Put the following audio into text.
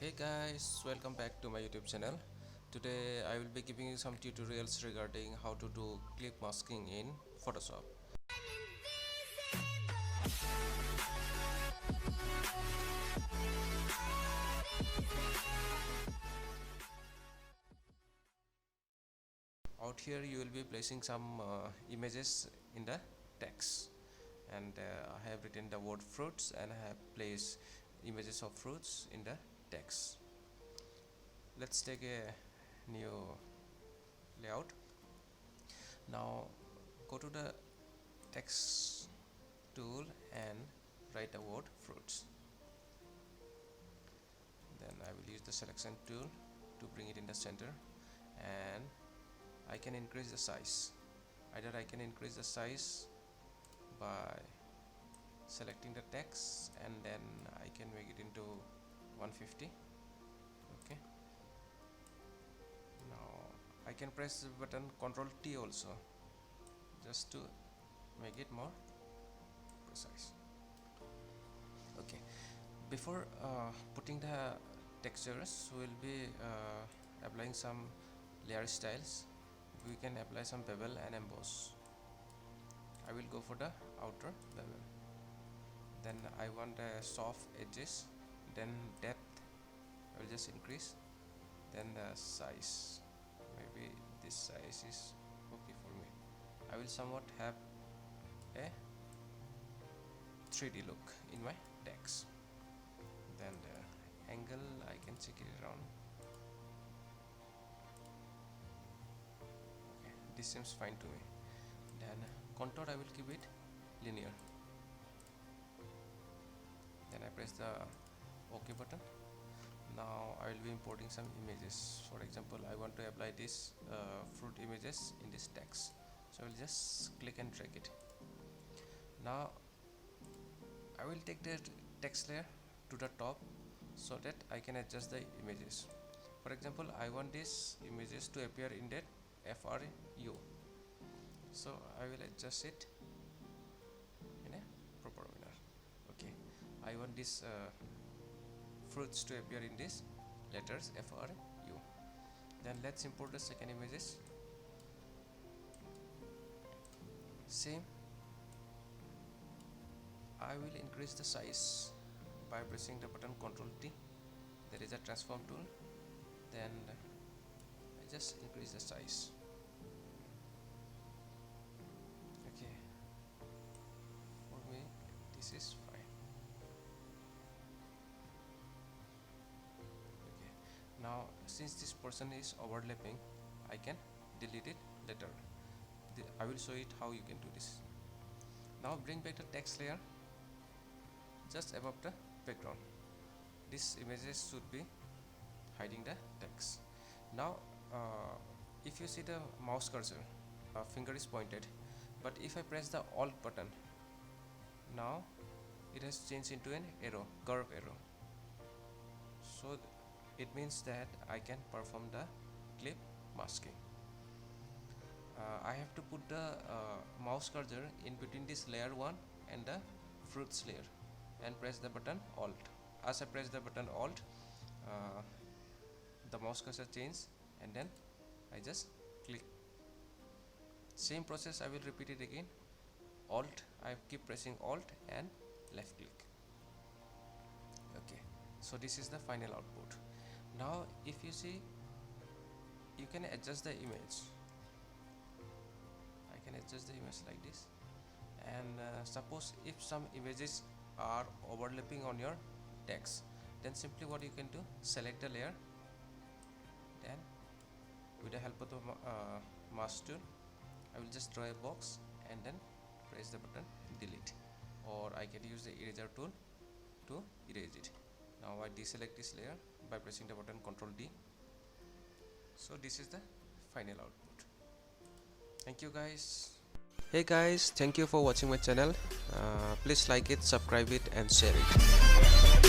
Hey guys, welcome back to my YouTube channel. Today I will be giving you some tutorials regarding how to do clip masking in Photoshop. Out here you will be placing some images in the text, and I have written the word fruits and I have placed images of fruits in the text. Let's take a new layout. Now go to the text tool and write the word fruits. Then I will use the selection tool to bring it in the center, and I can increase the size. Either I can increase the size by selecting the text, and then I can make it into 150. Okay, now I can press the button Ctrl T also, just to make it more precise. Okay, before putting the textures, we will be applying some layer styles. We can apply some bevel and emboss. I will go for the outer bevel. Then I want soft edges. Then depth I will just increase. Then the size, maybe this size is okay for me. I will somewhat have a 3D look in my text. Then the angle I can check it around. Okay, this seems fine to me. Then contour I will keep it linear. Then I press the OK button. Now I will be importing some images. For example, I want to apply this fruit images in this text, so I will just click and drag it. Now I will take the text layer to the top so that I can adjust the images. For example, I want these images to appear in that FRU, so I will adjust it in a proper manner. Okay, I want this fruits to appear in this letters FRU. Then let's import the second images. Same, I will increase the size by pressing the button Ctrl T. There is a transform tool. Then I just increase the size. Okay, for me this is fine. Okay, now since this portion is overlapping, I can delete it later. I will show it how you can do this. Now bring back the text layer just above the background. These images should be hiding the text. Now if you see the mouse cursor, finger is pointed, but if I press the Alt button, now it has changed into an arrow, curve arrow. So it means that I can perform the clip masking. I have to put the mouse cursor in between this layer 1 and the fruits layer and press the button Alt. As I press the button Alt, the mouse cursor changes, and then I just click. Same process I will repeat it again. Alt, I keep pressing Alt and left click. Okay, so this is the final output. Now if you see, you can adjust the image. I can adjust the image like this, and suppose if some images are overlapping on your text, then simply what you can do, select the layer, then with the help of the mask tool, I will just draw a box and then press the button delete, or I can use the eraser tool to erase it. Now I deselect this layer by pressing the button Ctrl D. So this is the final output. Thank you guys. Hey guys, thank you for watching my channel. Please like it, subscribe it and share it.